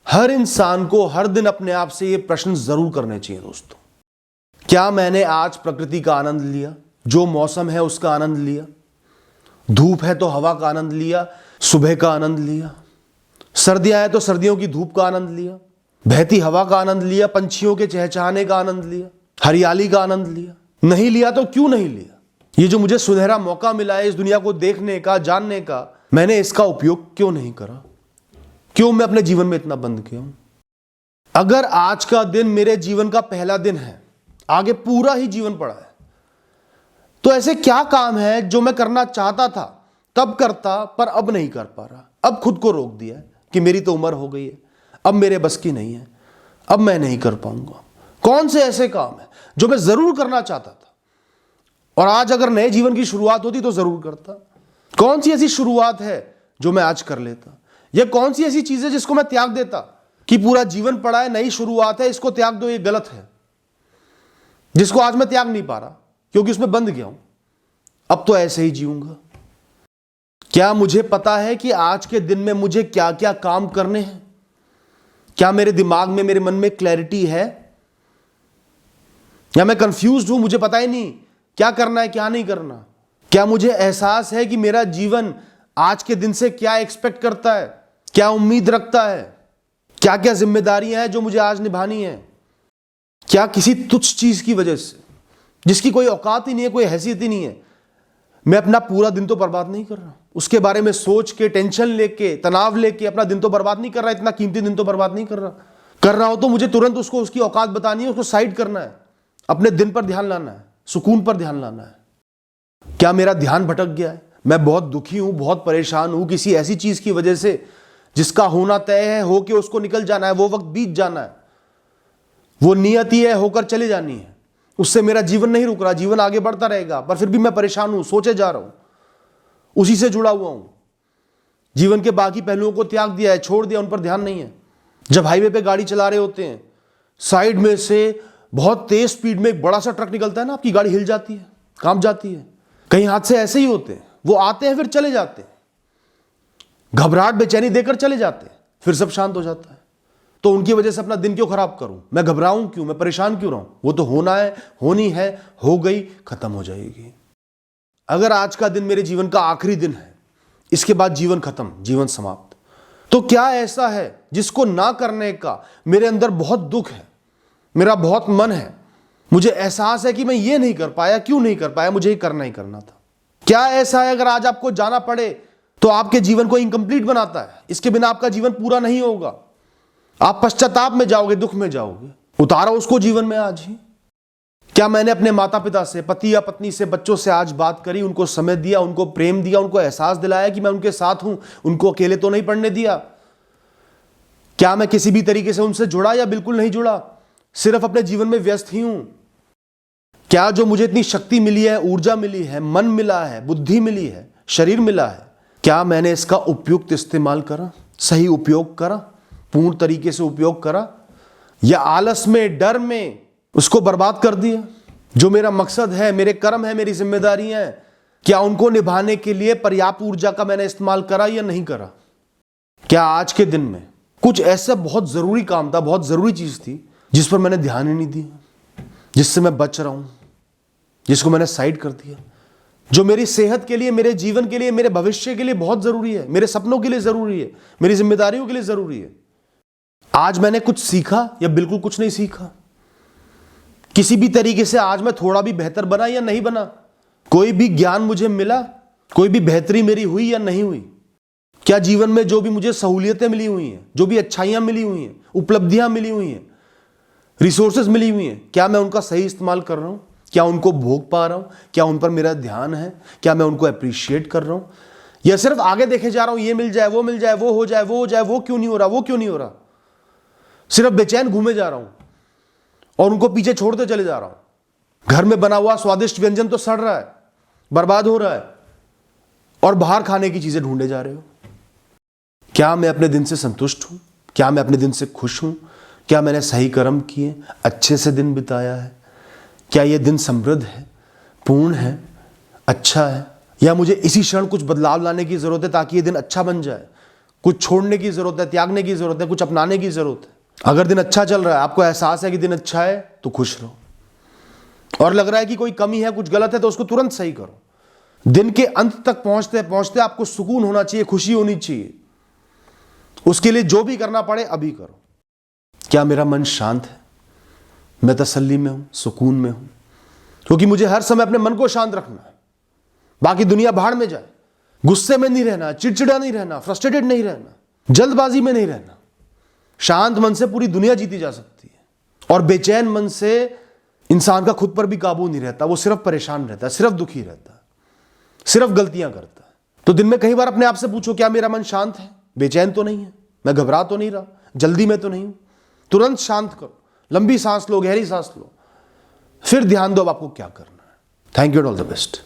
हर इंसान को हर दिन अपने आप से ये प्रश्न जरूर करने चाहिए दोस्तों, क्या मैंने आज प्रकृति का आनंद लिया, जो मौसम है उसका आनंद लिया, धूप है तो हवा का आनंद लिया, सुबह का आनंद लिया, सर्दियां हैं तो सर्दियों की धूप का आनंद लिया, बहती हवा का आनंद लिया, पंछियों के चहचहाने का आनंद लिया, हरियाली का आनंद लिया। नहीं लिया तो क्यों नहीं लिया? ये जो मुझे सुनहरा मौका मिला है इस दुनिया को देखने का, जानने का, मैंने इसका उपयोग क्यों नहीं करा? क्यों मैं अपने जीवन में इतना बंद किया हूं? अगर आज का दिन मेरे जीवन का पहला दिन है, आगे पूरा ही जीवन पड़ा है, तो ऐसे क्या काम है जो मैं करना चाहता था तब करता पर अब नहीं कर पा रहा, अब खुद को रोक दिया है कि मेरी तो उम्र हो गई है, अब मेरे बस की नहीं है, अब मैं नहीं कर पाऊंगा। कौन से ऐसे काम है जो मैं जरूर करना चाहता था और आज अगर नए जीवन की शुरुआत होती तो जरूर करता? कौन सी ऐसी शुरुआत है जो मैं आज कर लेता? यह कौन सी ऐसी चीज है जिसको मैं त्याग देता कि पूरा जीवन पड़ा है, नई शुरुआत है, इसको त्याग दो, ये गलत है, जिसको आज मैं त्याग नहीं पा रहा क्योंकि उसमें बंद गया हूं, अब तो ऐसे ही जीऊंगा। क्या मुझे पता है कि आज के दिन में मुझे क्या क्या काम करने हैं? क्या मेरे दिमाग में, मेरे मन में क्लैरिटी है, या मैं कंफ्यूज्ड हूं, मुझे पता ही नहीं क्या करना है क्या नहीं करना? क्या मुझे एहसास है कि मेरा जीवन आज के दिन से क्या एक्सपेक्ट करता है, क्या उम्मीद रखता है, क्या क्या जिम्मेदारियां हैं जो मुझे आज निभानी है? क्या किसी तुच्छ चीज की वजह से, जिसकी कोई औकात ही नहीं है, कोई हैसियत ही नहीं है, मैं अपना पूरा दिन तो बर्बाद नहीं कर रहा? उसके बारे में सोच के, टेंशन लेके, तनाव लेके अपना दिन तो बर्बाद नहीं कर रहा, इतना कीमती दिन तो बर्बाद नहीं कर रहा। कर रहा हो तो मुझे तुरंत उसको, उसकी औकात बतानी है, उसको साइड करना है, अपने दिन पर ध्यान लाना है, सुकून पर ध्यान लाना है। क्या मेरा ध्यान भटक गया है? मैं बहुत दुखी हूं, बहुत परेशान हूं किसी ऐसी चीज की वजह से जिसका होना तय है, होके उसको निकल जाना है, वो वक्त बीत जाना है, वो नियत ही है, होकर चले जानी है, उससे मेरा जीवन नहीं रुक रहा, जीवन आगे बढ़ता रहेगा, पर फिर भी मैं परेशान हूं, सोचे जा रहा हूं, उसी से जुड़ा हुआ हूं, जीवन के बाकी पहलुओं को त्याग दिया है, छोड़ दिया, उन पर ध्यान नहीं है। जब हाईवे पे गाड़ी चला रहे होते हैं, साइड में से बहुत तेज स्पीड में एक बड़ा सा ट्रक निकलता है ना, आपकी गाड़ी हिल जाती है, कांप जाती है। कई हादसे ऐसे ही होते हैं, वो आते हैं फिर चले जाते हैं, घबराहट बेचैनी देकर चले जाते हैं, फिर सब शांत हो जाता है। तो उनकी वजह से अपना दिन क्यों खराब करूं? मैं घबराऊं क्यों? मैं परेशान क्यों रहूं? वो तो होना है, होनी है, हो गई, खत्म हो जाएगी। अगर आज का दिन मेरे जीवन का आखिरी दिन है, इसके बाद जीवन खत्म, जीवन समाप्त, तो क्या ऐसा है जिसको ना करने का मेरे अंदर बहुत दुख है, मेरा बहुत मन है, मुझे एहसास है कि मैं ये नहीं कर पाया, क्यों नहीं कर पाया, मुझे ये करना ही करना था? क्या ऐसा है अगर आज आपको जाना पड़े तो आपके जीवन को इनकम्प्लीट बनाता है, इसके बिना आपका जीवन पूरा नहीं होगा, आप पश्चाताप में जाओगे, दुख में जाओगे? उतारो उसको जीवन में आज ही। क्या मैंने अपने माता पिता से, पति या पत्नी से, बच्चों से आज बात करी, उनको समय दिया, उनको प्रेम दिया, उनको एहसास दिलाया कि मैं उनके साथ हूं, उनको अकेले तो नहीं पड़ने दिया? क्या मैं किसी भी तरीके से उनसे जुड़ा या बिल्कुल नहीं जुड़ा, सिर्फ अपने जीवन में व्यस्त ही हूं? क्या जो मुझे इतनी शक्ति मिली है, ऊर्जा मिली है, मन मिला है, बुद्धि मिली है, शरीर मिला है, क्या मैंने इसका उपयुक्त इस्तेमाल करा, सही उपयोग करा, पूर्ण तरीके से उपयोग करा, या आलस में, डर में उसको बर्बाद कर दिया? जो मेरा मकसद है, मेरे कर्म है, मेरी जिम्मेदारियां हैं, क्या उनको निभाने के लिए पर्याप्त ऊर्जा का मैंने इस्तेमाल करा या नहीं करा? क्या आज के दिन में कुछ ऐसा बहुत जरूरी काम था, बहुत जरूरी चीज थी जिस पर मैंने ध्यान ही नहीं दिया, जिससे मैं बच रहा हूं, जिसको मैंने साइड कर दिया, जो मेरी सेहत के लिए, मेरे जीवन के लिए, मेरे भविष्य के लिए बहुत जरूरी है, मेरे सपनों के लिए जरूरी है, मेरी जिम्मेदारियों के लिए जरूरी है? आज मैंने कुछ सीखा या बिल्कुल कुछ नहीं सीखा? किसी भी तरीके से आज मैं थोड़ा भी बेहतर बना या नहीं बना? कोई भी ज्ञान मुझे मिला, कोई भी बेहतरी मेरी हुई या नहीं हुई? क्या जीवन में जो भी मुझे सहूलियतें मिली हुई हैं, जो भी अच्छाइयां मिली हुई हैं, उपलब्धियां मिली हुई हैं, रिसोर्सेज मिली हुई हैं, क्या मैं उनका सही इस्तेमाल कर रहा हूं? क्या उनको भोग पा रहा हूं? क्या उन पर मेरा ध्यान है? क्या मैं उनको अप्रिशिएट कर रहा हूं, या सिर्फ आगे देखे जा रहा हूं, ये मिल जाए, वो मिल जाए, वो हो जाए, वो हो जाए, वो क्यों नहीं हो रहा, वो क्यों नहीं हो रहा? सिर्फ बेचैन घूमे जा रहा हूं और उनको पीछे छोड़ते चले जा रहा हूं। घर में बना हुआ स्वादिष्ट व्यंजन तो सड़ रहा है, बर्बाद हो रहा है, और बाहर खाने की चीजें ढूंढे जा रहे हो। क्या मैं अपने दिन से संतुष्ट हूं? क्या मैं अपने दिन से खुश हूं? क्या मैंने सही कर्म किए, अच्छे से दिन बिताया है? क्या यह दिन समृद्ध है, पूर्ण है, अच्छा है, या मुझे इसी क्षण कुछ बदलाव लाने की जरूरत है ताकि यह दिन अच्छा बन जाए, कुछ छोड़ने की जरूरत है, त्यागने की जरूरत है, कुछ अपनाने की जरूरत है। अगर दिन अच्छा चल रहा है, आपको एहसास है कि दिन अच्छा है, तो खुश रहो। और लग रहा है कि कोई कमी है, कुछ गलत है, तो उसको तुरंत सही करो। दिन के अंत तक पहुंचते पहुंचते आपको सुकून होना चाहिए, खुशी होनी चाहिए। उसके लिए जो भी करना पड़े अभी करो। क्या मेरा मन शांत है? मैं तसल्ली में हूं, सुकून में हूं? क्योंकि मुझे हर समय अपने मन को शांत रखना है। बाकी दुनिया भाड़ में जाए, गुस्से में नहीं रहना, चिड़चिड़ा नहीं रहना, फ्रस्ट्रेटेड नहीं रहना, जल्दबाजी में नहीं रहना। शांत मन से पूरी दुनिया जीती जा सकती है। और बेचैन मन से इंसान का खुद पर भी काबू नहीं रहता। वो सिर्फ परेशान रहता है, सिर्फ दुखी रहता है, सिर्फ गलतियां करता है। तो दिन में कई बार अपने आप से पूछो, क्या मेरा मन शांत है? बेचैन तो नहीं है? मैं घबरा तो नहीं रहा? जल्दी में तो नहीं हूं? तुरंत शांत करो, लंबी सांस लो, गहरी सांस लो, फिर ध्यान दो अब आपको क्या करना है। Thank you, all the best.